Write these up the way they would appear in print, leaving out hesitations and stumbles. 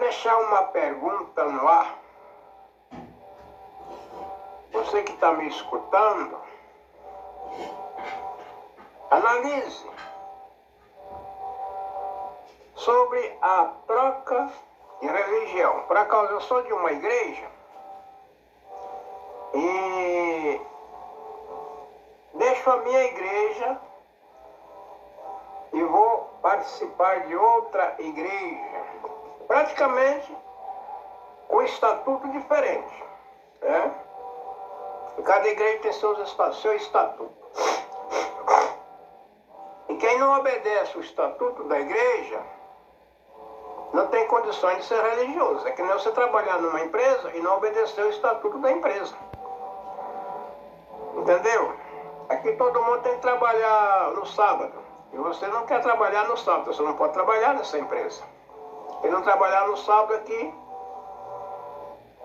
deixar uma pergunta no ar. Você que está me escutando, analise sobre a troca de religião. Por acaso eu sou de uma igreja e deixo a minha igreja e vou participar de outra igreja, praticamente com estatuto diferente, né? Cada igreja tem seu estatuto. E quem não obedece o estatuto da igreja não tem condições de ser religioso. É que nem você trabalhar numa empresa e não obedecer o estatuto da empresa. Entendeu? Aqui todo mundo tem que trabalhar no sábado. E você não quer trabalhar no sábado, você não pode trabalhar nessa empresa. Quem não trabalhar no sábado aqui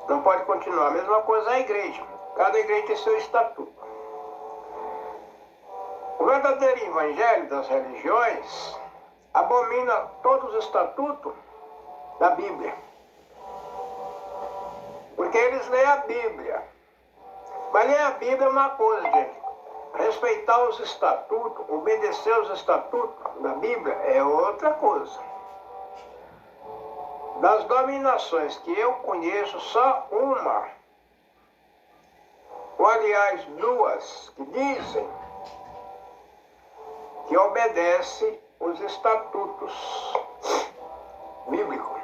não pode continuar. A mesma coisa é a igreja. Cada igreja tem seu estatuto. O verdadeiro evangelho das religiões abomina todos os estatutos da Bíblia. Porque eles leem a Bíblia. Mas ler a Bíblia é uma coisa, gente. Respeitar os estatutos, obedecer os estatutos da Bíblia é outra coisa. Das dominações que eu conheço, só uma, ou aliás duas, que dizem que obedece os estatutos bíblicos.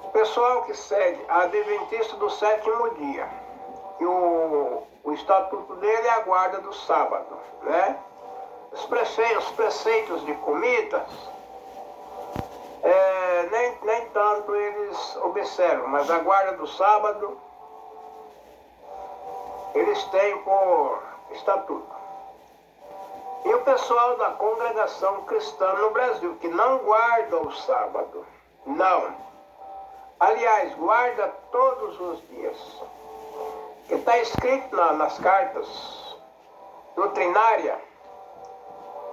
O pessoal que segue a Adventista do sétimo dia, que o estatuto dele é a guarda do sábado, né? Os preceitos de comidas, nem tanto eles observam, mas a guarda do sábado eles têm por estatuto. E o pessoal da congregação cristã no Brasil, que não guarda o sábado, não. Aliás, guarda todos os dias. Que está escrito nas cartas doutrinárias,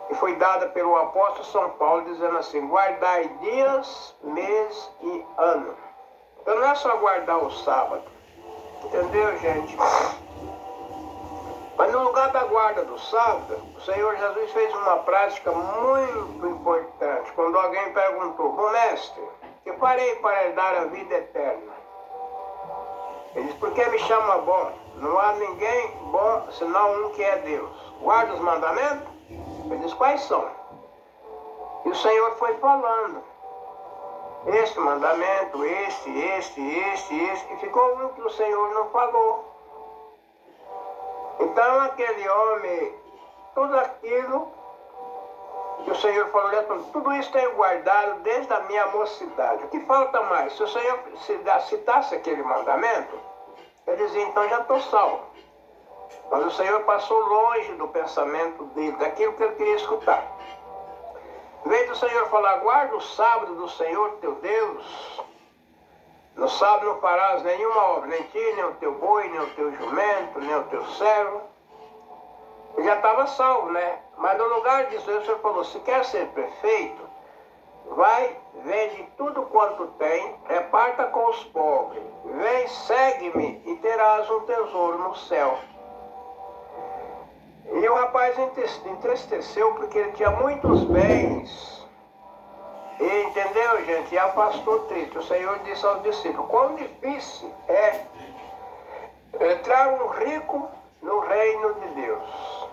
que foi dada pelo apóstolo São Paulo, dizendo assim: guardai dias, mês e ano. Então não é só guardar o sábado. Entendeu, gente? Mas no lugar da guarda do sábado, o Senhor Jesus fez uma prática muito importante. Quando alguém perguntou: bom mestre, que farei para herdar a vida eterna? Ele disse: por que me chama bom? Não há ninguém bom senão um que é Deus. Guarda os mandamentos? Ele disse: quais são? E o Senhor foi falando: este mandamento, este, e ficou um que o Senhor não falou. Então aquele homem, tudo aquilo que o Senhor falou, tudo isso tenho guardado desde a minha mocidade. O que falta mais? Se o Senhor citasse aquele mandamento, ele dizia: então já estou salvo. Mas o Senhor passou longe do pensamento dele, daquilo que ele queria escutar. Em vez do Senhor falar: guarda o sábado do Senhor teu Deus, no sábado não farás nenhuma obra, nem ti, nem o teu boi, nem o teu jumento, nem o teu servo. Ele já estava salvo, né? Mas no lugar disso, o Senhor falou: se quer ser perfeito, vai, vende tudo quanto tem, reparta com os pobres. Vem, segue-me e terás um tesouro no céu. E o rapaz entristeceu porque ele tinha muitos bens. E entendeu, gente? E afastou triste. O Senhor disse aos discípulos: quão difícil é entrar um rico no reino de Deus.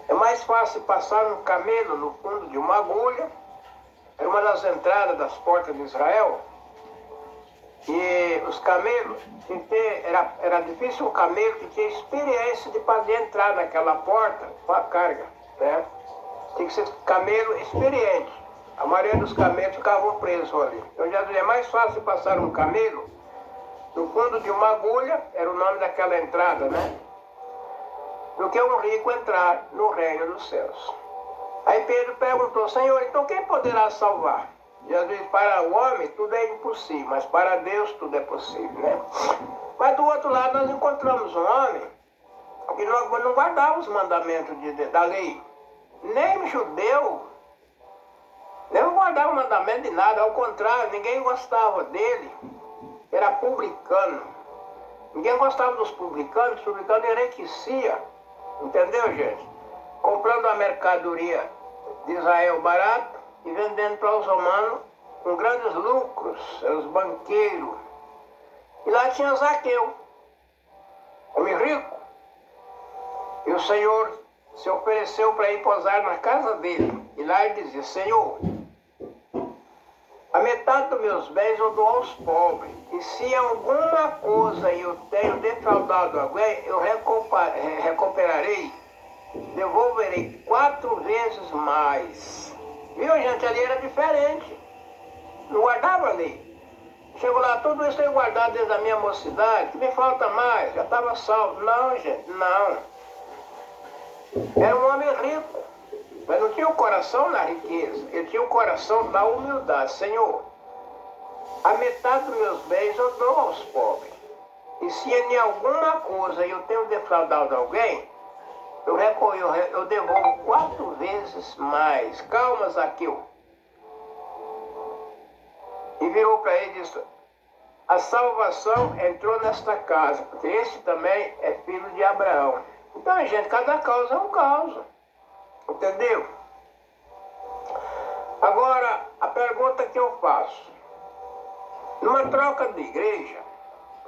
É mais fácil passar um camelo no fundo de uma agulha. Era uma das entradas das portas de Israel. E os camelos, era difícil um camelo que tinha experiência de poder entrar naquela porta com a carga, né? Tinha que ser camelo experiente. A maioria dos camelos ficavam presos ali. Então já é mais fácil passar um camelo no fundo de uma agulha, era o nome daquela entrada, né? Do que um rico entrar no reino dos céus. Aí Pedro perguntou: Senhor, então quem poderá salvar? Jesus disse: para o homem tudo é impossível, mas para Deus tudo é possível, né? Mas do outro lado nós encontramos um homem que não guardava os mandamentos da lei. Nem judeu, nem guardava. guardava mandamento de nada, ao contrário, ninguém gostava dele. Era publicano. Ninguém gostava dos publicanos, os publicanos enriquecia. Entendeu, gente? Comprando a mercadoria de Israel barato e vendendo para os romanos com grandes lucros, eram os banqueiros. E lá tinha Zaqueu, homem rico. E o Senhor se ofereceu para ir posar na casa dele. E lá ele dizia: Senhor, a metade dos meus bens eu dou aos pobres. E se alguma coisa eu tenho defraudado alguém, eu recuperarei, devolverei 4 vezes mais. Viu, gente? Ali era diferente. Não guardava ali. Chegou lá, tudo isso eu guardado desde a minha mocidade, que me falta mais, já estava salvo. Não, gente, não. Era um homem rico, mas não tinha o coração na riqueza, ele tinha o coração na humildade. Senhor, a metade dos meus bens eu dou aos pobres. E se em alguma coisa eu tenho defraudado alguém, eu devolvo 4 vezes mais. Calma, Zaqueu. E virou para ele e disse: a salvação entrou nesta casa, porque esse também é filho de Abraão. Então, gente, cada causa é um causa. Entendeu? Agora, a pergunta que eu faço: numa troca de igreja,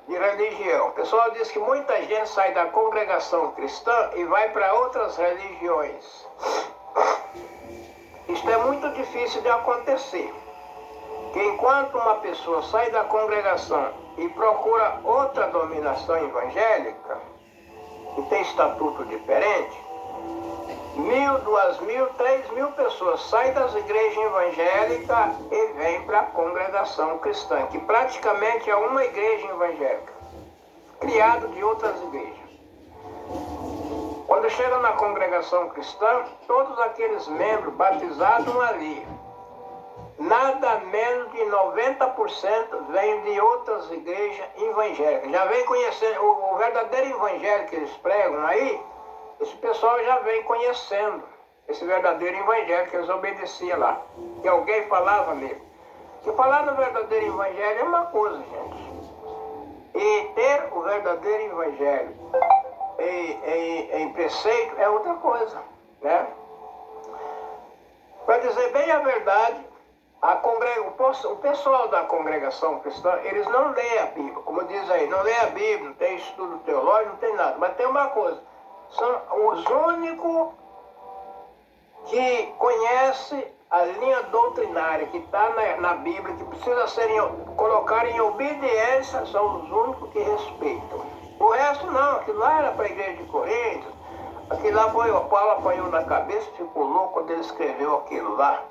de religião, o pessoal diz que muita gente sai da congregação cristã e vai para outras religiões. Isto é muito difícil de acontecer. Que enquanto uma pessoa sai da congregação e procura outra dominação evangélica, que tem estatuto diferente, 1.000, 2.000, 3.000 pessoas saem das igrejas evangélicas e vêm para a congregação cristã, que praticamente é uma igreja evangélica, criada de outras igrejas. Quando chega na congregação cristã, todos aqueles membros batizados ali, nada menos de 90% vêm de outras igrejas evangélicas. Já vem conhecendo o verdadeiro evangelho que eles pregam aí. Esse pessoal já vem conhecendo esse verdadeiro evangelho que eles obedeciam lá. Que alguém falava nele. Que falar do verdadeiro evangelho é uma coisa, gente. E ter o verdadeiro evangelho em preceito é outra coisa, né? Para dizer bem a verdade, o pessoal da congregação cristã, eles não leem a Bíblia, como diz aí, não lê a Bíblia, não tem estudo teológico, não tem nada. Mas tem uma coisa, são os únicos que conhecem a linha doutrinária que está na Bíblia, que precisa colocar em obediência, são os únicos que respeitam. O resto não, aquilo lá era para a igreja de Coríntios, aquilo lá foi, o Paulo apanhou na cabeça, ficou louco quando ele escreveu aquilo lá.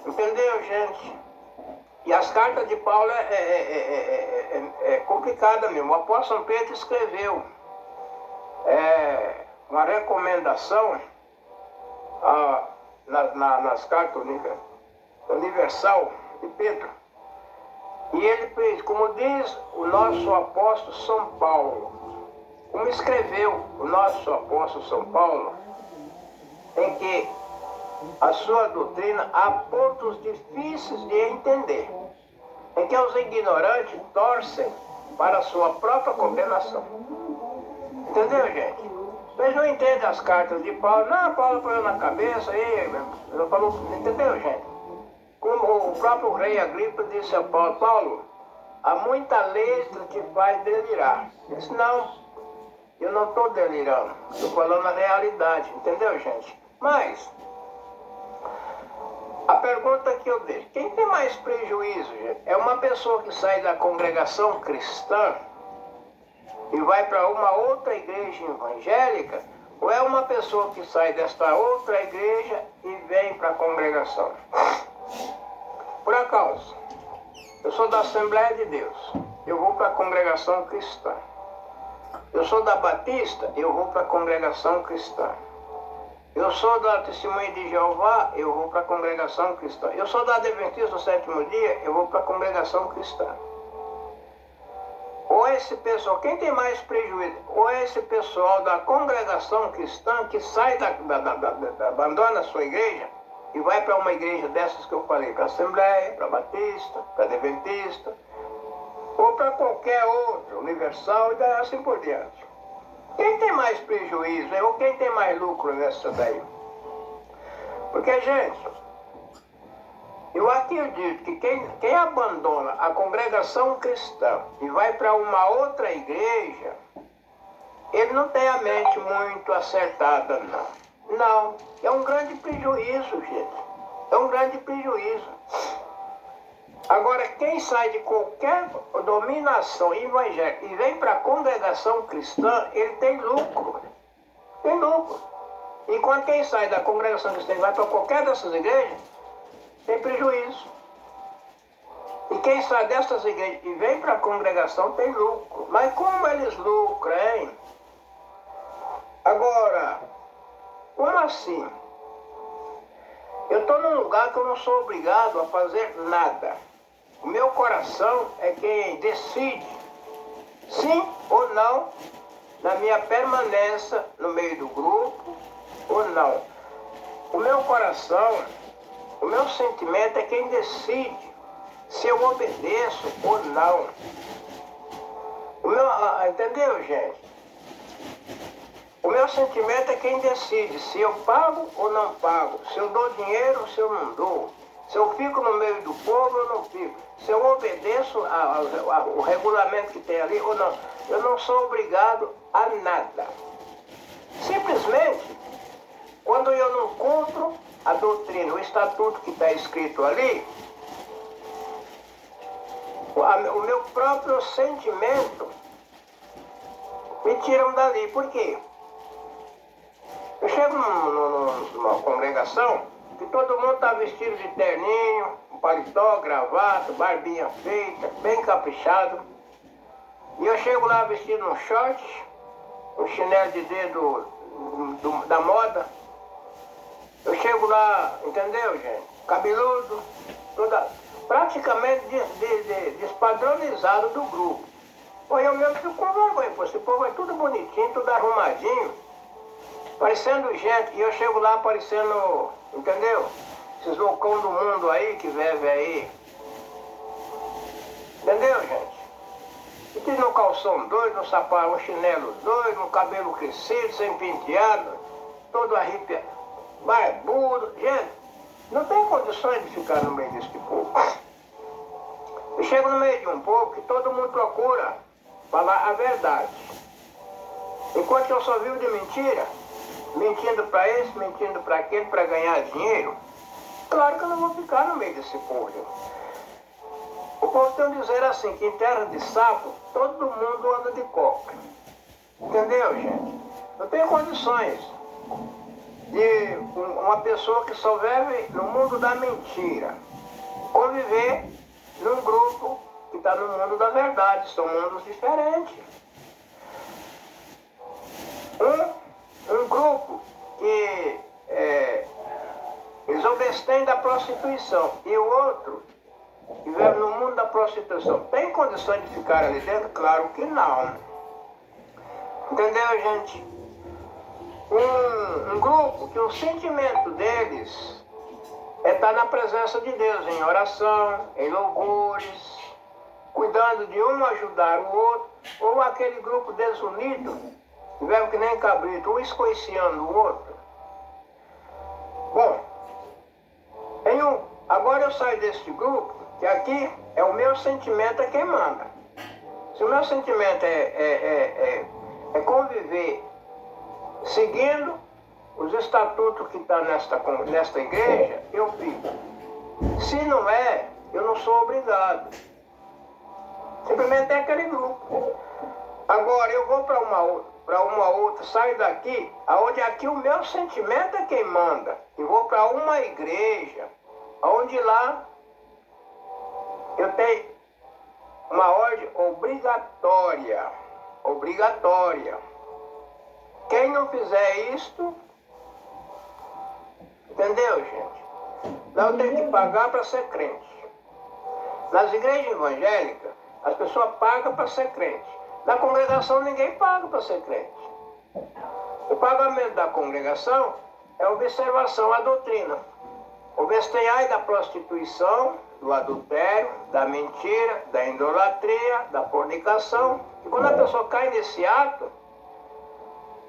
Entendeu, gente? E as cartas de Paulo é complicada mesmo. O apóstolo Pedro escreveu uma recomendação nas cartas universal de Pedro. E ele fez, como diz o nosso apóstolo São Paulo, como escreveu o nosso apóstolo São Paulo, em que a sua doutrina há pontos difíceis de entender, em que os ignorantes torcem para a sua própria condenação. Entendeu, gente? Eles não entendem as cartas de Paulo. Não, Paulo põe na cabeça aí, falou, entendeu, gente? Como o próprio rei Agripa disse a Paulo: Paulo, há muita letra que faz delirar. Ele disse: não, eu não estou delirando, estou falando a realidade, entendeu, gente? Mas a pergunta que eu deixo: quem tem mais prejuízo, gente? É uma pessoa que sai da congregação cristã e vai para uma outra igreja evangélica, ou é uma pessoa que sai desta outra igreja e vem para a congregação? Por acaso, eu sou da Assembleia de Deus, eu vou para a congregação cristã. Eu sou da Batista, eu vou para a congregação cristã. Eu sou da Testemunha de Jeová, eu vou para a congregação cristã. Eu sou da Adventista do Sétimo Dia, eu vou para a congregação cristã. Ou esse pessoal, quem tem mais prejuízo? Ou esse pessoal da congregação cristã que sai abandona a sua igreja e vai para uma igreja dessas que eu falei, para a Assembleia, para a Batista, para a Adventista, ou para qualquer outra, Universal e assim por diante. Quem tem mais prejuízo, ou quem tem mais lucro nessa daí? Porque, gente, eu acredito que quem abandona a congregação cristã e vai para uma outra igreja, ele não tem a mente muito acertada, não. Não, é um grande prejuízo, gente. É um grande prejuízo. Agora, quem sai de qualquer dominação evangélica e vem para a congregação cristã, ele tem lucro. Tem lucro. Enquanto quem sai da congregação cristã e vai para qualquer dessas igrejas, tem prejuízo. E quem sai dessas igrejas e vem para a congregação tem lucro. Mas como eles lucram, hein? Agora, como assim? Eu estou num lugar que eu não sou obrigado a fazer nada. O meu coração é quem decide sim ou não na minha permanência no meio do grupo ou não. O meu coração, o meu sentimento é quem decide se eu obedeço ou não. Entendeu, gente? O meu sentimento é quem decide se eu pago ou não pago, se eu dou dinheiro ou se eu não dou, se eu fico no meio do povo ou não fico, se eu obedeço ao regulamento que tem ali ou não. Eu não sou obrigado a nada. Simplesmente, quando eu não cumpro a doutrina, o estatuto que está escrito ali, o meu próprio sentimento me tiram dali. Por quê? Eu chego numa congregação que todo mundo está vestido de terninho, paletó, gravata, barbinha feita, bem caprichado. E eu chego lá vestido num short, um chinelo de dedo da moda. Eu chego lá, entendeu, gente? Cabeludo, praticamente despadronizado do grupo. Pô, eu mesmo fico com vergonha, pô, esse povo é tudo bonitinho, tudo arrumadinho, parecendo gente, e eu chego lá parecendo, entendeu? Esses loucão do mundo aí, que vive aí. Entendeu, gente? E tem no calção doido, no sapato, um chinelo doido, um cabelo crescido, sem penteado, todo arrepiado, barbudo. Gente, não tem condições de ficar no meio desse povo. Eu chego no meio de um povo que todo mundo procura falar a verdade. Enquanto eu só vivo de mentira, mentindo para esse, mentindo para aquele, para ganhar dinheiro, claro que eu não vou ficar no meio desse povo. O povo tem que dizer assim, que em terra de sapo, todo mundo anda de coca. Entendeu, gente? Não tem condições de uma pessoa que só vive no mundo da mentira conviver num grupo que está no mundo da verdade. São mundos diferentes. Um grupo que eles obedecem da prostituição e o outro que vive no mundo da prostituição tem condições de ficar ali dentro? Claro que não. Entendeu, gente? Um grupo que o sentimento deles é estar na presença de Deus, em oração, em louvores, cuidando de um ajudar o outro, ou aquele grupo desunido, que nem cabrito, um escoiciando o outro. Bom, agora eu saio desse grupo, que aqui é o meu sentimento é quem manda. Se o meu sentimento é conviver seguindo os estatutos que estão nesta igreja, eu fico. Se não é, eu não sou obrigado. Simplesmente é aquele grupo. Agora eu vou para uma outra, saio daqui, aonde aqui o meu sentimento é quem manda. E vou para uma igreja, onde lá eu tenho uma ordem obrigatória. Obrigatória. Quem não fizer isto, entendeu, gente? Lá eu tenho que pagar para ser crente. Nas igrejas evangélicas, as pessoas pagam para ser crente. Na congregação ninguém paga para ser crente. O pagamento da congregação é observação à doutrina. Obstai da prostituição, do adultério, da mentira, da idolatria, da fornicação. E quando a pessoa cai nesse ato,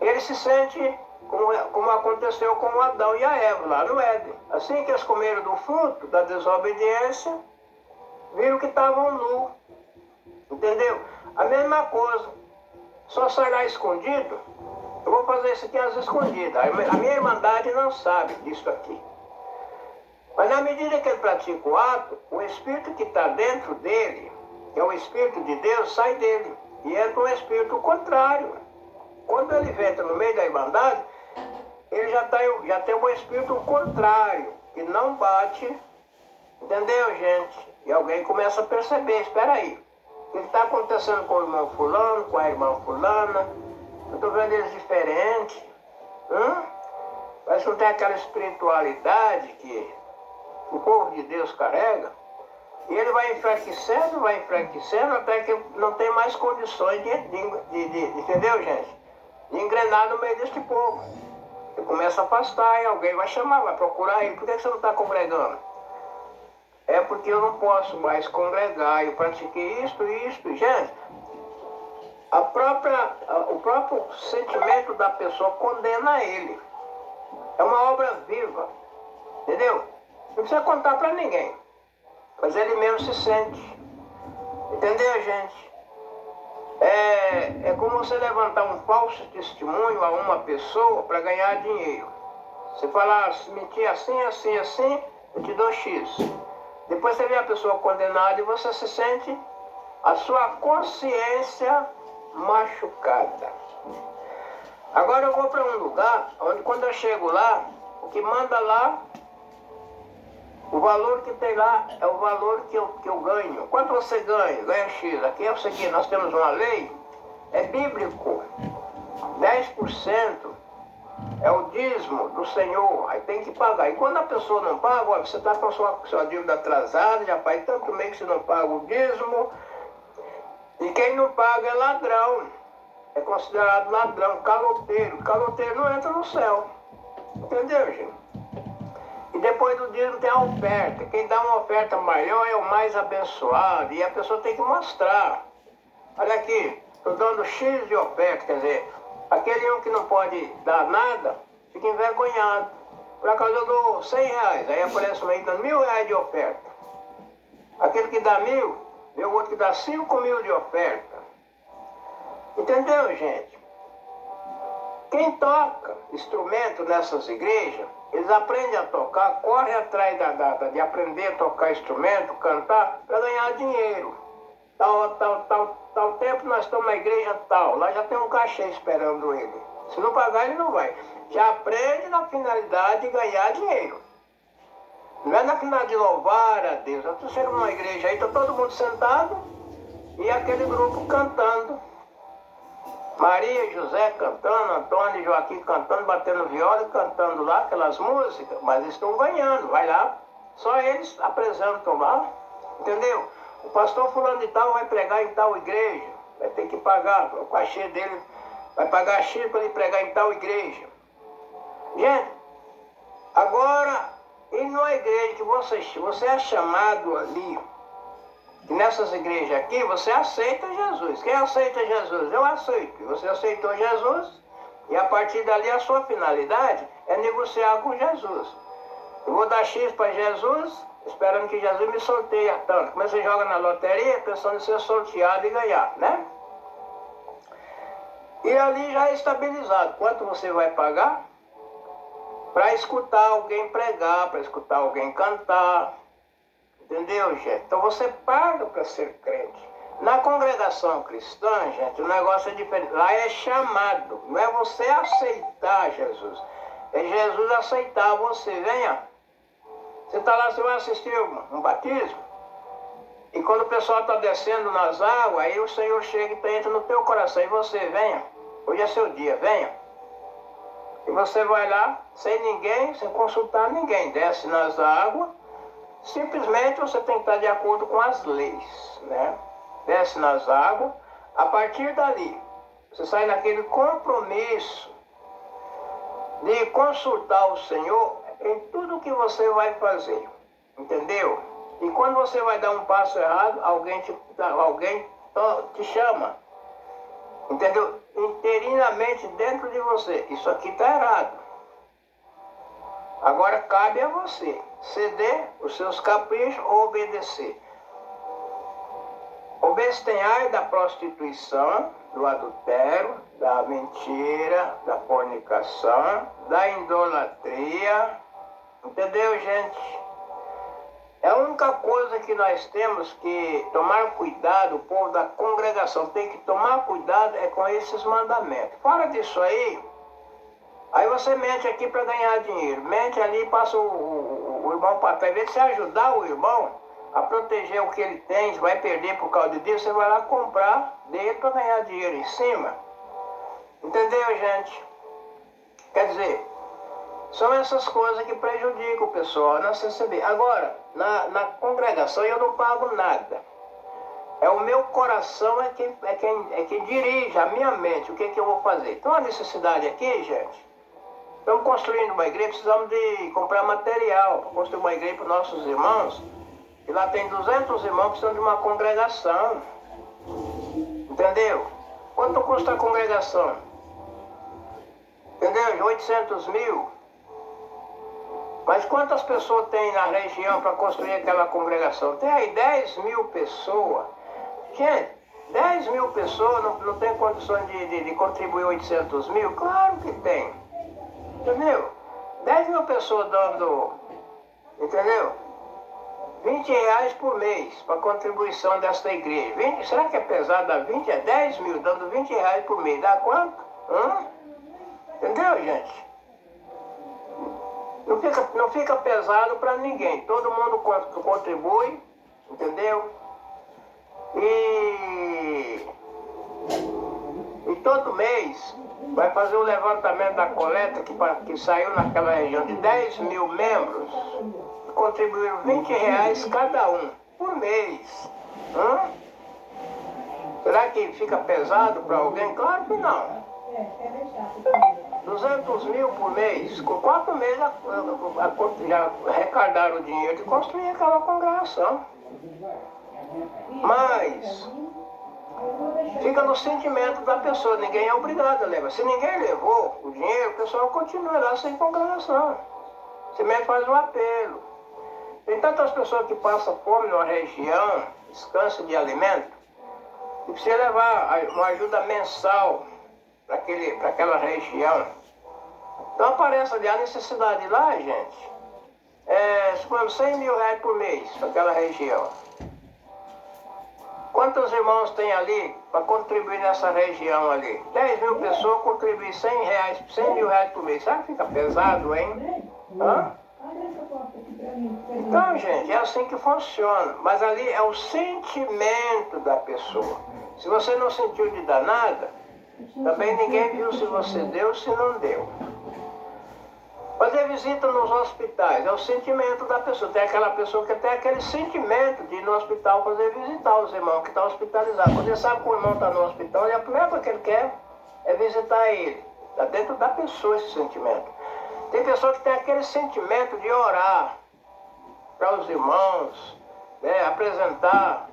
ele se sente como aconteceu com Adão e a Eva lá no Éden. Assim que eles comeram do fruto da desobediência, viram que estavam nus. Entendeu? A mesma coisa. Só sai lá escondido. Eu vou fazer isso aqui às escondidas. A minha irmandade não sabe disso aqui. Mas na medida que ele pratica o ato, o espírito que está dentro dele, que é o espírito de Deus, sai dele. E entra um espírito contrário. Quando ele entra no meio da irmandade, ele já tem um espírito contrário, que não bate. Entendeu, gente? E alguém começa a perceber, espera aí. O que está acontecendo com o irmão fulano, com a irmã fulana? Eu estou vendo eles diferentes. Parece que não tem aquela espiritualidade que o povo de Deus carrega. E ele vai enfraquecendo até que não tem mais condições de entendeu, gente? De engrenar no meio deste povo. Ele começa a afastar e alguém vai chamar, vai procurar ele. Por que você não está congregando? É porque eu não posso mais congregar. Eu pratiquei isto. Gente, o próprio sentimento da pessoa condena ele. É uma obra viva. Entendeu? Não precisa contar para ninguém. Mas ele mesmo se sente. Entendeu, gente? É como você levantar um falso testemunho a uma pessoa para ganhar dinheiro. Você fala, se mentir assim, eu te dou X. Depois você vê a pessoa condenada e você se sente a sua consciência machucada. Agora eu vou para um lugar onde quando eu chego lá, o que manda lá, o valor que tem lá é o valor que eu ganho. Quanto você ganha? Ganha X. Aqui é o seguinte, nós temos uma lei, é bíblico. 10% é o dízimo do Senhor, aí tem que pagar. E quando a pessoa não paga, olha, você está com a sua dívida atrasada, já faz tanto mês que você não paga o dízimo. E quem não paga é ladrão. É considerado ladrão, caloteiro. Caloteiro não entra no céu. Entendeu, gente? E depois do dízimo tem a oferta. Quem dá uma oferta maior é o mais abençoado. E a pessoa tem que mostrar. Olha aqui, estou dando X de oferta. Quer dizer, aquele um que não pode dar nada, fica envergonhado. Por acaso eu dou 100 reais. Aí aparece um aí dando 1.000 reais de oferta. Aquele que dá 1.000, vê o outro que dá 5.000 de oferta. Entendeu, gente? Quem toca instrumento nessas igrejas, eles aprendem a tocar, correm atrás de aprender a tocar instrumento, cantar, para ganhar dinheiro. Tal tempo nós estamos na igreja tal, lá já tem um cachê esperando ele. Se não pagar, ele não vai. Já aprende na finalidade de ganhar dinheiro. Não é na finalidade de louvar a Deus. Eu estou chegando numa igreja aí, está todo mundo sentado e aquele grupo cantando. Maria e José cantando, Antônio e Joaquim cantando, batendo viola e cantando lá aquelas músicas, mas eles estão ganhando, vai lá. Só eles apresentam lá, entendeu? O pastor fulano de tal vai pregar em tal igreja, vai ter que pagar, o cachê dele vai pagar X para ele pregar em tal igreja. Gente, agora, e numa igreja que você é chamado ali, e nessas igrejas aqui, você aceita Jesus. Quem aceita Jesus? Eu aceito. Você aceitou Jesus e a partir dali a sua finalidade é negociar com Jesus. Eu vou dar X para Jesus, esperando que Jesus me sorteie tanto. Como você joga na loteria, pensando em ser sorteado e ganhar, né? E ali já é estabilizado. Quanto você vai pagar para escutar alguém pregar, para escutar alguém cantar. Entendeu, gente? Então você paga para ser crente. Na congregação cristã, gente, o negócio é diferente. Lá é chamado. Não é você aceitar Jesus. É Jesus aceitar você. Venha. Você está lá, você vai assistir um batismo. E quando o pessoal está descendo nas águas, aí o Senhor chega e entra no teu coração. E você, venha. Hoje é seu dia, venha. E você vai lá, sem ninguém, sem consultar ninguém. Desce nas águas. Simplesmente você tem que estar de acordo com as leis, né? Desce nas águas. A partir dali, você sai naquele compromisso de consultar o Senhor em tudo que você vai fazer. Entendeu? E quando você vai dar um passo errado, alguém te chama. Entendeu? Interinamente dentro de você. Isso aqui está errado. Agora cabe a você ceder os seus caprichos ou obedecer. Abstenhai da prostituição, do adultério, da mentira, da fornicação, da idolatria. Entendeu, gente? É a única coisa que nós temos que tomar cuidado, o povo da congregação tem que tomar cuidado é com esses mandamentos. Fora disso aí você mente aqui para ganhar dinheiro, mente ali e passa o irmão para trás. Em vez de você ajudar o irmão a proteger o que ele tem, vai perder por causa disso, você vai lá comprar dele para ganhar dinheiro em cima. Entendeu, gente? Quer dizer, são essas coisas que prejudicam o pessoal na CCB. Agora, na congregação eu não pago nada. É o meu coração é quem dirige a minha mente. O que eu vou fazer? Então a necessidade aqui, gente, estamos construindo uma igreja, precisamos de comprar material para construir uma igreja para os nossos irmãos. E lá tem 200 irmãos que precisam de uma congregação. Entendeu? Quanto custa a congregação? Entendeu? 800 mil. Mas quantas pessoas tem na região para construir aquela congregação? Tem aí 10 mil pessoas. Gente, 10 mil pessoas não tem condições de contribuir 800 mil? Claro que tem. Entendeu? 10 mil pessoas dando, entendeu? 20 reais por mês para contribuição desta igreja. 20, será que é pesado dar 20? É 10 mil dando 20 reais por mês. Dá quanto? Entendeu, gente? Não fica pesado para ninguém. Todo mundo contribui, entendeu? E todo mês vai fazer o levantamento da coleta que saiu naquela região de 10 mil membros. Contribuíram 20 reais cada um por mês. Será que fica pesado para alguém? Claro que não. 200 mil por mês. Com 4 meses já arrecadaram o dinheiro de construir aquela congregação. Mas fica no sentimento da pessoa. Ninguém é obrigado a levar. Se ninguém levou o dinheiro, o pessoal continua lá sem congregação. Você mesmo faz um apelo. Tem tantas pessoas que passam fome numa região, descanso de alimento, e precisa levar uma ajuda mensal para aquela região. Então aparece ali a necessidade lá, gente, suponhamos 100 mil reais por mês para aquela região. Quantos irmãos tem ali para contribuir nessa região ali? 10 mil pessoas contribuem 100 mil reais por mês. Sabe que fica pesado, hein? Então, gente, é assim que funciona. Mas ali é o sentimento da pessoa. Se você não sentiu de dar nada, também ninguém viu se você deu ou se não deu. Fazer visita nos hospitais é o sentimento da pessoa. Tem aquela pessoa que tem aquele sentimento de ir no hospital fazer visitar os irmãos que estão hospitalizados. Quando ele sabe que o irmão está no hospital, a primeira coisa que ele quer é visitar ele. Está dentro da pessoa esse sentimento. Tem pessoa que tem aquele sentimento de orar para os irmãos, né, apresentar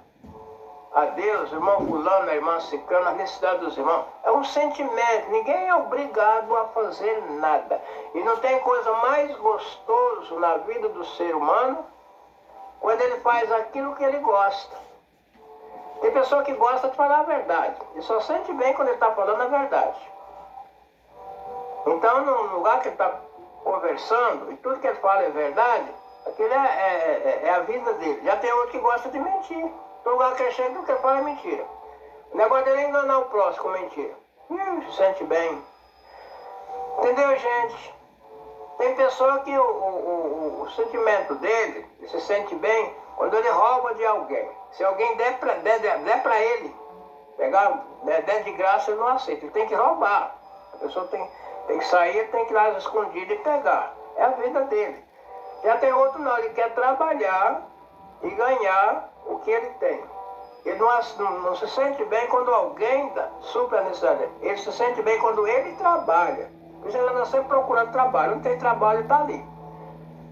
a Deus, irmão fulano, a irmã ciclana, a necessidade dos irmãos. É um sentimento, ninguém é obrigado a fazer nada. E não tem coisa mais gostosa na vida do ser humano quando ele faz aquilo que ele gosta. Tem pessoa que gosta de falar a verdade, e só sente bem quando ele está falando a verdade. Então, no lugar que ele está conversando, e tudo que ele fala é verdade, aquilo é a vida dele. Já tem outro que gosta de mentir. No lugar que ele chega, tudo que ele fala é mentira. O negócio dele é enganar o próximo com mentira. Se sente bem. Entendeu, gente? Tem pessoa que o sentimento dele, ele se sente bem quando ele rouba de alguém. Se alguém der para ele, der de graça, ele não aceita. Ele tem que roubar. A pessoa tem que sair, tem que ir lá escondido e pegar. É a vida dele. Já tem outro não, ele quer trabalhar e ganhar o que ele tem. Ele não se sente bem quando alguém supra a necessidade dele. Ele se sente bem quando ele trabalha. Por isso ele anda sempre procurando trabalho. Não tem trabalho, está ali.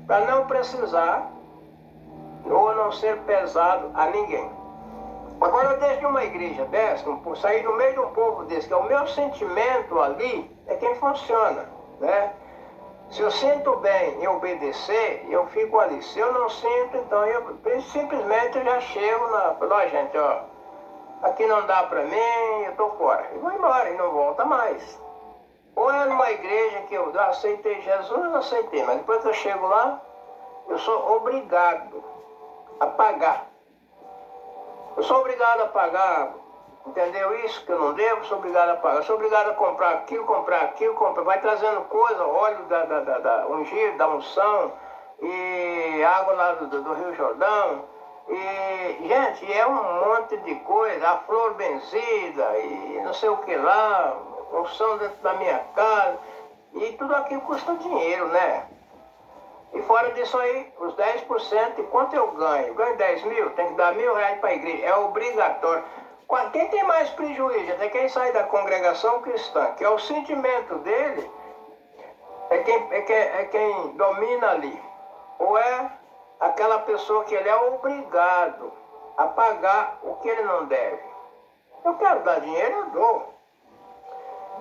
para não precisar ou não ser pesado a ninguém. Agora, desde uma igreja dessa, sair do meio de um povo desse, que é o meu sentimento ali, é quem funciona, né? Se eu sinto bem em obedecer, eu fico ali. Se eu não sinto, então eu simplesmente já chego na... Ó, gente, ó, aqui não dá pra mim, eu tô fora. E vou embora e não volta mais. Ou é numa igreja que eu aceitei Jesus, eu aceitei, mas depois que eu chego lá, eu sou obrigado a pagar. Eu sou obrigado a pagar, entendeu isso que eu não devo? Sou obrigado a pagar. Eu sou obrigado a comprar aquilo, comprar. Vai trazendo coisa, óleo da ungir, da unção, e água lá do Rio Jordão. E, gente, é um monte de coisa, a flor benzida, e não sei o que lá, unção dentro da minha casa. E tudo aquilo custa dinheiro, né? E fora disso aí, os 10%, e quanto eu ganho? Eu ganho 10 mil, tem que dar R$ 1.000 para a igreja, é obrigatório. Quem tem mais prejuízo é quem sai da congregação cristã, que é o sentimento dele, é quem domina ali. Ou é aquela pessoa que ele é obrigado a pagar o que ele não deve. Eu quero dar dinheiro, eu dou.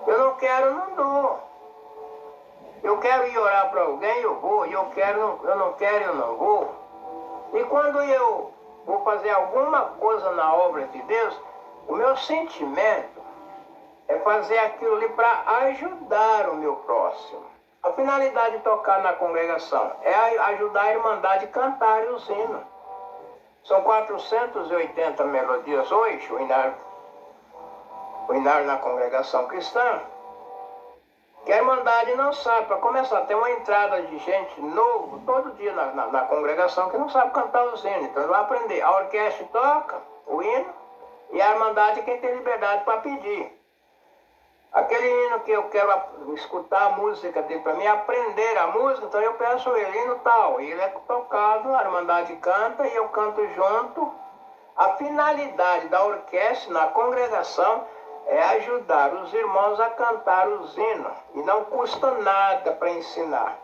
Eu não quero, eu não dou. Eu quero ir orar para alguém, eu vou. Eu não quero, eu não vou. E quando eu vou fazer alguma coisa na obra de Deus, o meu sentimento é fazer aquilo ali para ajudar o meu próximo. A finalidade de tocar na congregação é ajudar a irmandade a cantar os hinos. São 480 melodias hoje, o hinário na congregação cristã. Que a Irmandade não sabe, para começar, tem uma entrada de gente novo todo dia na congregação que não sabe cantar os hinos. Então ele vai aprender. A orquestra toca o hino e a Irmandade é quem tem liberdade para pedir. Aquele hino que eu quero escutar a música dele para mim, aprender a música, então eu peço ele, hino tal. E ele é tocado, a Irmandade canta e eu canto junto. A finalidade da orquestra na congregação é ajudar os irmãos a cantar os hinos. E não custa nada para ensinar.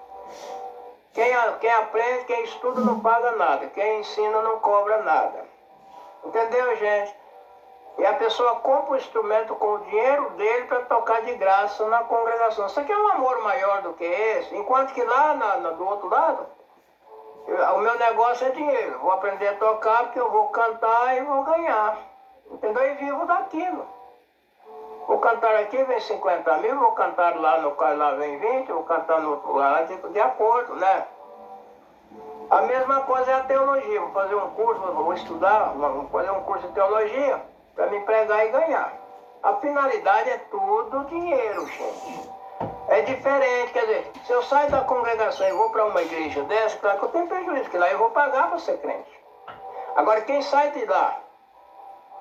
Quem aprende, quem estuda não paga nada. Quem ensina não cobra nada. Entendeu, gente? E a pessoa compra o instrumento com o dinheiro dele para tocar de graça na congregação. Isso aqui é um amor maior do que esse. Enquanto que lá do outro lado, o meu negócio é dinheiro. Vou aprender a tocar porque eu vou cantar e vou ganhar. Entendeu? E vivo daquilo. Vou cantar aqui, vem 50 mil, vou cantar lá no caso, lá vem 20, vou cantar no outro lugar, de acordo, né? A mesma coisa é a teologia. Vou fazer um curso, vou estudar, vou fazer um curso de teologia para me pregar e ganhar. A finalidade é tudo dinheiro, gente. É diferente, quer dizer, se eu saio da congregação e vou para uma igreja dessa, claro que eu tenho prejuízo, que lá eu vou pagar para ser crente. Agora, quem sai de lá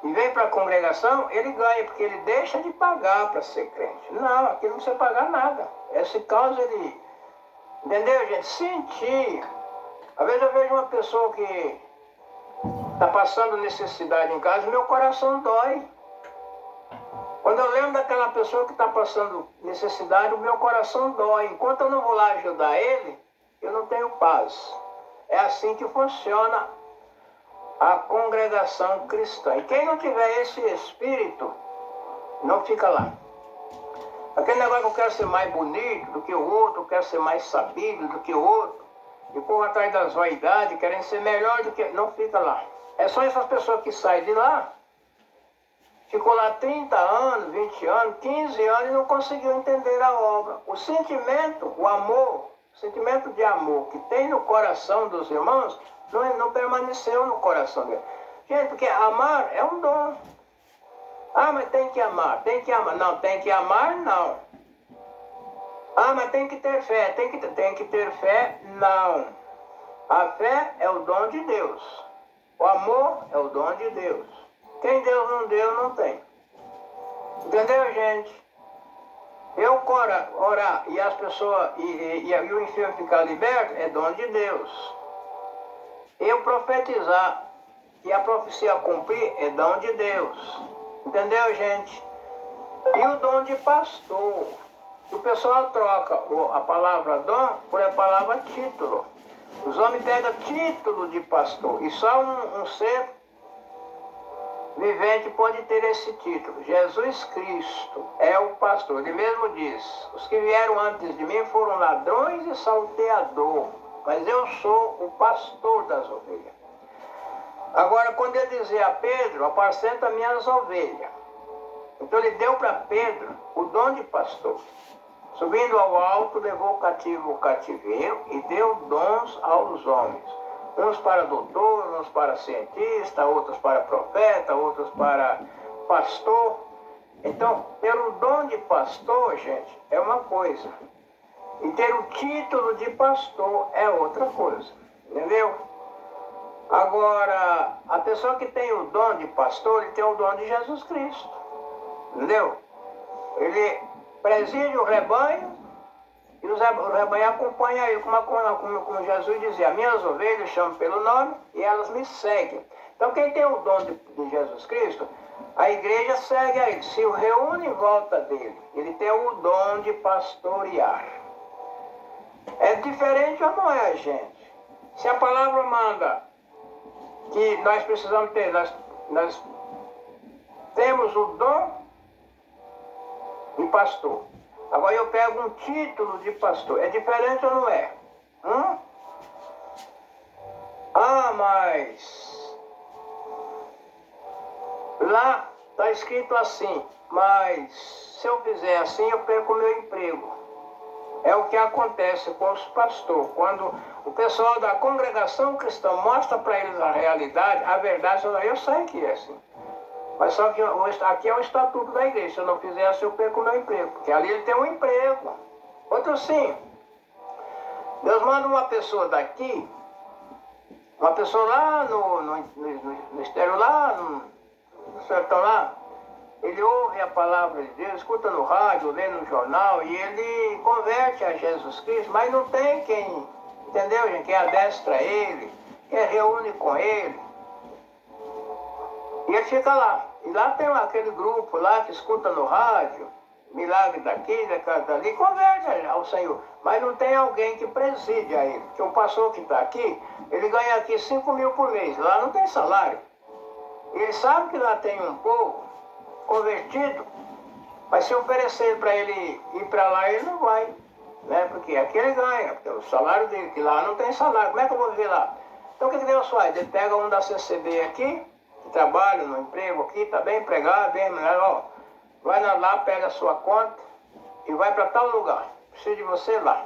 e vem para a congregação, ele ganha, porque ele deixa de pagar para ser crente. Não, aqui não precisa pagar nada. Esse causa ele... Entendeu, gente? Sentir. Às vezes eu vejo uma pessoa que está passando necessidade em casa, meu coração dói. Quando eu lembro daquela pessoa que está passando necessidade, o meu coração dói. Enquanto eu não vou lá ajudar ele, eu não tenho paz. É assim que funciona a congregação cristã. E quem não tiver esse espírito, não fica lá. Aquele negócio que eu quero ser mais bonito do que o outro, eu quero ser mais sabido do que o outro, e por atrás das vaidades, querem ser melhor do que... Não fica lá. É só essas pessoas que saem de lá, ficou lá 30 anos, 20 anos, 15 anos e não conseguiu entender a obra. O sentimento, o amor, o sentimento de amor que tem no coração dos irmãos, não permaneceu no coração dele. Gente, porque amar é um dom. Ah, mas tem que amar, tem que amar. Não, tem que amar, não. Ah, mas tem que ter fé, tem que ter fé, não. A fé é o dom de Deus. O amor é o dom de Deus. Quem Deus não deu, não tem. Entendeu, gente? Eu orar e as pessoas, e o enfermo ficar liberto, é dom de Deus. Eu profetizar e a profecia cumprir, é dom de Deus. Entendeu, gente? E o dom de pastor. O pessoal troca a palavra dom por a palavra título. Os homens pegam título de pastor e só um ser vivente pode ter esse título. Jesus Cristo é o pastor. Ele mesmo diz: os que vieram antes de mim foram ladrões e salteador, mas eu sou o pastor das ovelhas. Agora, quando ele dizia a Pedro: apacenta minhas ovelhas, então ele deu para Pedro o dom de pastor. Subindo ao alto, levou o cativo ao cativeiro e deu dons aos homens. Uns para doutor, uns para cientista, outros para profeta, outros para pastor. Então, pelo dom de pastor, gente, é uma coisa. E ter o título de pastor é outra coisa. Entendeu? Agora, a pessoa que tem o dom de pastor, ele tem o dom de Jesus Cristo. Entendeu? Ele preside o rebanho e o rebanho acompanha ele, como Jesus dizia: minhas ovelhas chamam pelo nome e elas me seguem. Então quem tem o dom de Jesus Cristo, a igreja segue a ele, se reúne em volta dele. Ele tem o dom de pastorear. É diferente ou não é, gente? Se a palavra manda que nós precisamos ter, nós temos o dom de pastor. Agora eu pego um título de pastor. É diferente ou não é? Ah, mas lá está escrito assim: mas se eu fizer assim, eu perco o meu emprego. É o que acontece com os pastores. Quando o pessoal da congregação cristã mostra para eles a realidade, a verdade, eu sei que é assim. Mas só que aqui é o estatuto da igreja. Se eu não fizer assim, eu perco o meu emprego. Porque ali ele tem um emprego. Outro sim. Deus manda uma pessoa daqui, uma pessoa lá no exterior, lá no sertão lá. Ele ouve a palavra de Deus, escuta no rádio, lê no jornal, e ele converte a Jesus Cristo. Mas não tem quem, entendeu, gente? Quem adestra ele, quem reúne com ele. E ele fica lá. E lá tem aquele grupo lá que escuta no rádio, milagre daqui, dali, converte ao Senhor. Mas não tem alguém que preside a ele. Porque o pastor que está aqui, ele ganha aqui 5 mil por mês. Lá não tem salário. E ele sabe que lá tem um povo convertido, mas se oferecer para ele ir para lá, ele não vai. Né? Porque aqui ele ganha, porque o salário dele, que lá não tem salário. Como é que eu vou viver lá? Então o que Deus faz? Ele pega um da CCB aqui, que trabalha no emprego aqui, está bem empregado, bem melhor, ó, vai lá, pega a sua conta e vai para tal lugar. Precisa de você lá.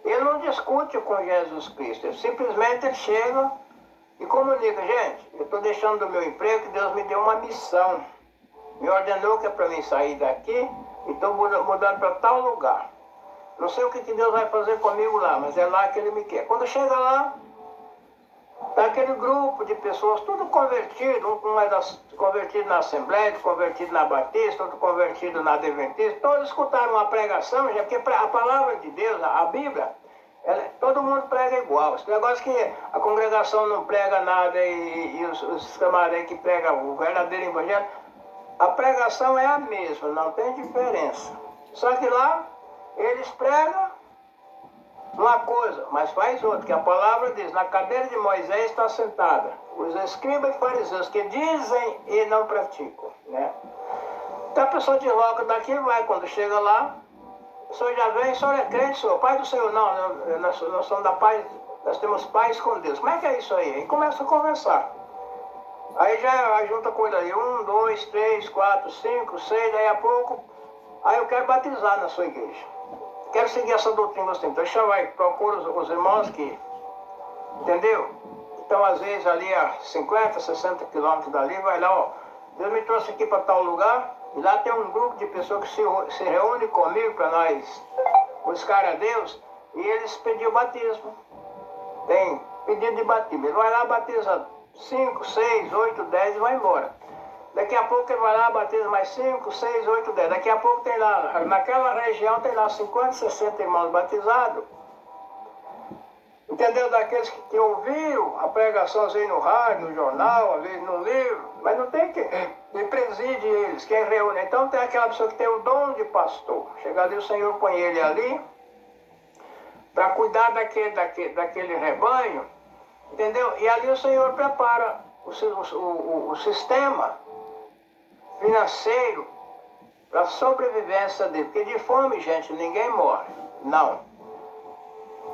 Ele não discute com Jesus Cristo, simplesmente ele chega e comunica: gente, eu estou deixando do meu emprego, que Deus me deu uma missão. Me ordenou que é para mim sair daqui e estou mudando para tal lugar. Não sei o que Deus vai fazer comigo lá, mas é lá que Ele me quer. Quando chega lá, está aquele grupo de pessoas, tudo convertido, um é convertido na Assembleia, outro convertido na Batista, outro convertido na Adventista. Todos escutaram uma pregação, já que a palavra de Deus, a Bíblia, todo mundo prega igual. Esse negócio que a congregação não prega nada e os camaradas que pregam o verdadeiro evangelho, a pregação é a mesma, não tem diferença. Só que lá eles pregam uma coisa, mas faz outra, que a palavra diz: na cadeira de Moisés está sentada os escribas e fariseus que dizem e não praticam. Né? Então a pessoa desloca daqui e vai, quando chega lá, o senhor já vem: o senhor é crente, senhor? Pai do Senhor? Não, nós somos da paz, nós temos paz com Deus. Como é que é isso aí? E começa a conversar. Aí já junta com ele aí, 1, 2, 3, 4, 5, 6, daí a pouco, aí eu quero batizar na sua igreja. Quero seguir essa doutrina você. Então chama aí, procura os irmãos que, entendeu? Então às vezes ali a 50, 60 quilômetros dali, vai lá, ó, Deus me trouxe aqui para tal lugar, e lá tem um grupo de pessoas que se reúne comigo para nós buscar a Deus, e eles pediram batismo. Tem pedido de batismo. Ele vai lá, batiza 5, 6, 8, 10 e vai embora. Daqui a pouco ele vai lá, batiza mais 5, 6, 8, 10. Daqui a pouco tem lá, naquela região tem lá 50, 60 irmãos batizados. Entendeu? Daqueles que ouviram a pregação assim no rádio, no jornal, às vezes no livro, mas não tem quem preside eles, quem reúne. Então tem aquela pessoa que tem o dom de pastor. Chega ali, o Senhor põe ele ali, para cuidar daquele rebanho, entendeu? E ali o Senhor prepara o sistema financeiro para a sobrevivência dele. Porque de fome, gente, ninguém morre. Não.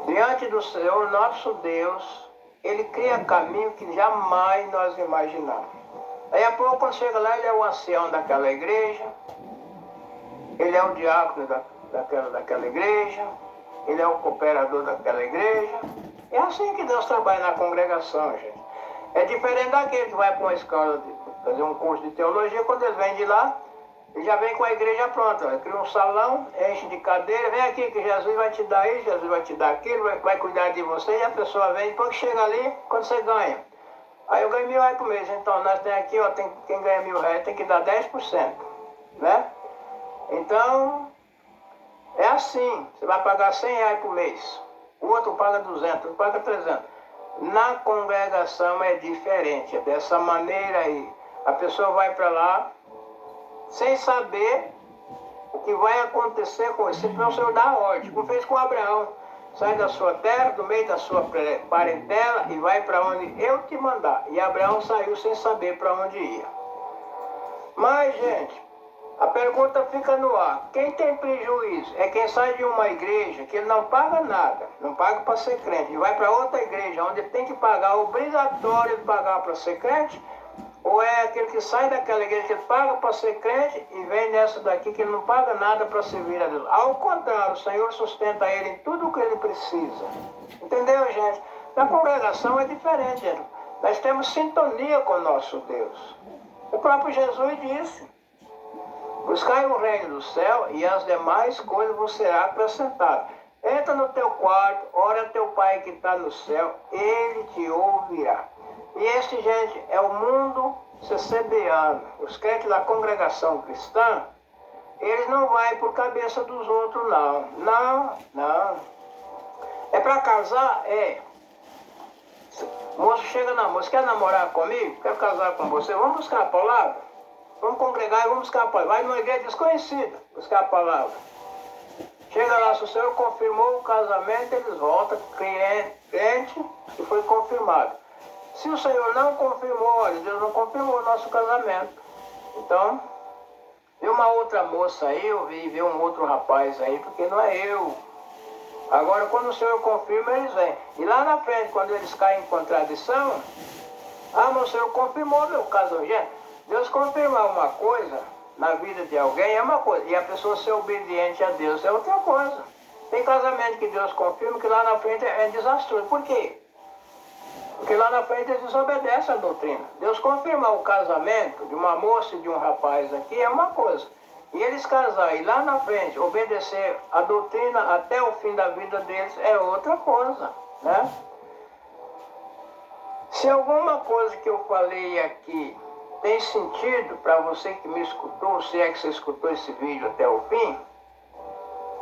Diante do Senhor, nosso Deus, Ele cria caminho que jamais nós imaginamos. Aí a pouco, quando chega lá, ele é o ancião daquela igreja, ele é o diácono daquela igreja, ele é o cooperador daquela igreja. É assim que Deus trabalha na congregação, gente. É diferente daquele que vai para uma escola, fazer um curso de teologia, quando ele vem de lá, ele já vem com a igreja pronta. Ele cria um salão, enche de cadeira, vem aqui que Jesus vai te dar isso, Jesus vai te dar aquilo, vai cuidar de você, e a pessoa vem, depois que chega ali, quando você ganha. Aí eu ganho R$1.000 por mês, então nós temos aqui, ó, quem ganha R$1.000 tem que dar 10%, né? Então, é assim, você vai pagar R$100 por mês, o outro paga 200, o outro paga 300. Na congregação é diferente, é dessa maneira aí. A pessoa vai para lá sem saber o que vai acontecer com isso. Então o Senhor dá a ordem, como fez com Abraão. Sai da sua terra, do meio da sua parentela e vai para onde eu te mandar. E Abraão saiu sem saber para onde ia. Mas, gente, a pergunta fica no ar. Quem tem prejuízo é quem sai de uma igreja que ele não paga nada, não paga para ser crente, e vai para outra igreja onde ele tem que pagar, obrigatório de pagar para ser crente, ou é aquele que sai daquela igreja que ele paga para ser crente e vem nessa daqui que ele não paga nada para servir a Deus. Ao contrário, o Senhor sustenta ele em tudo o que ele precisa. Entendeu, gente? Na congregação é diferente, gente. Nós temos sintonia com o nosso Deus. O próprio Jesus disse: buscai o reino do céu e as demais coisas vos será acrescentado. Entra no teu quarto, ora teu Pai que está no céu, Ele te ouvirá. E este, gente, é o mundo CCBano. Os crentes da congregação cristã, eles não vão por cabeça dos outros, não. Não. É para casar? É. O moço chega na moça, quer namorar comigo? Quer casar com você? Vamos buscar a palavra? Vamos congregar e vamos buscar a palavra. Vai numa igreja desconhecida buscar a palavra. Chega lá, se o Senhor confirmou o casamento, eles voltam, crente, e foi confirmado. Se o Senhor não confirmou, olha, Deus não confirmou o nosso casamento. Então, vi uma outra moça aí, eu vi um outro rapaz aí, porque não é eu. Agora, quando o Senhor confirma, eles vêm. E lá na frente, quando eles caem em contradição, mas o Senhor confirmou meu casamento. Deus confirmar uma coisa na vida de alguém é uma coisa, e a pessoa ser obediente a Deus é outra coisa. Tem casamento que Deus confirma que lá na frente é desastroso. Por quê? Porque lá na frente eles desobedecem a doutrina. Deus confirmar o casamento de uma moça e de um rapaz aqui é uma coisa. E eles casarem lá na frente, obedecer a doutrina até o fim da vida deles é outra coisa, né? Se alguma coisa que eu falei aqui tem sentido para você que me escutou, se é que você escutou esse vídeo até o fim,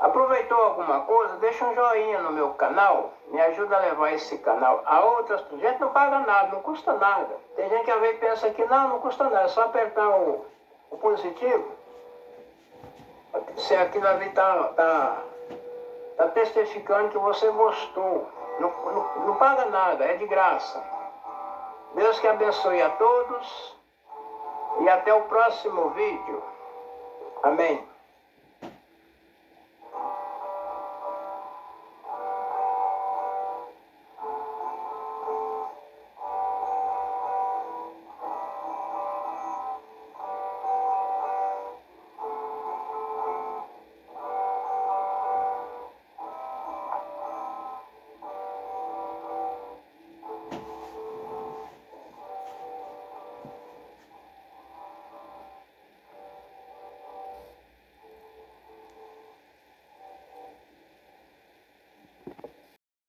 aproveitou alguma coisa, deixa um joinha no meu canal, me ajuda a levar esse canal a outras pessoas. Gente, não paga nada, não custa nada. Tem gente que às vezes pensa que não custa nada, é só apertar o positivo. Se aquilo ali tá testificando que você gostou. Não paga nada, é de graça. Deus que abençoe a todos e até o próximo vídeo. Amém.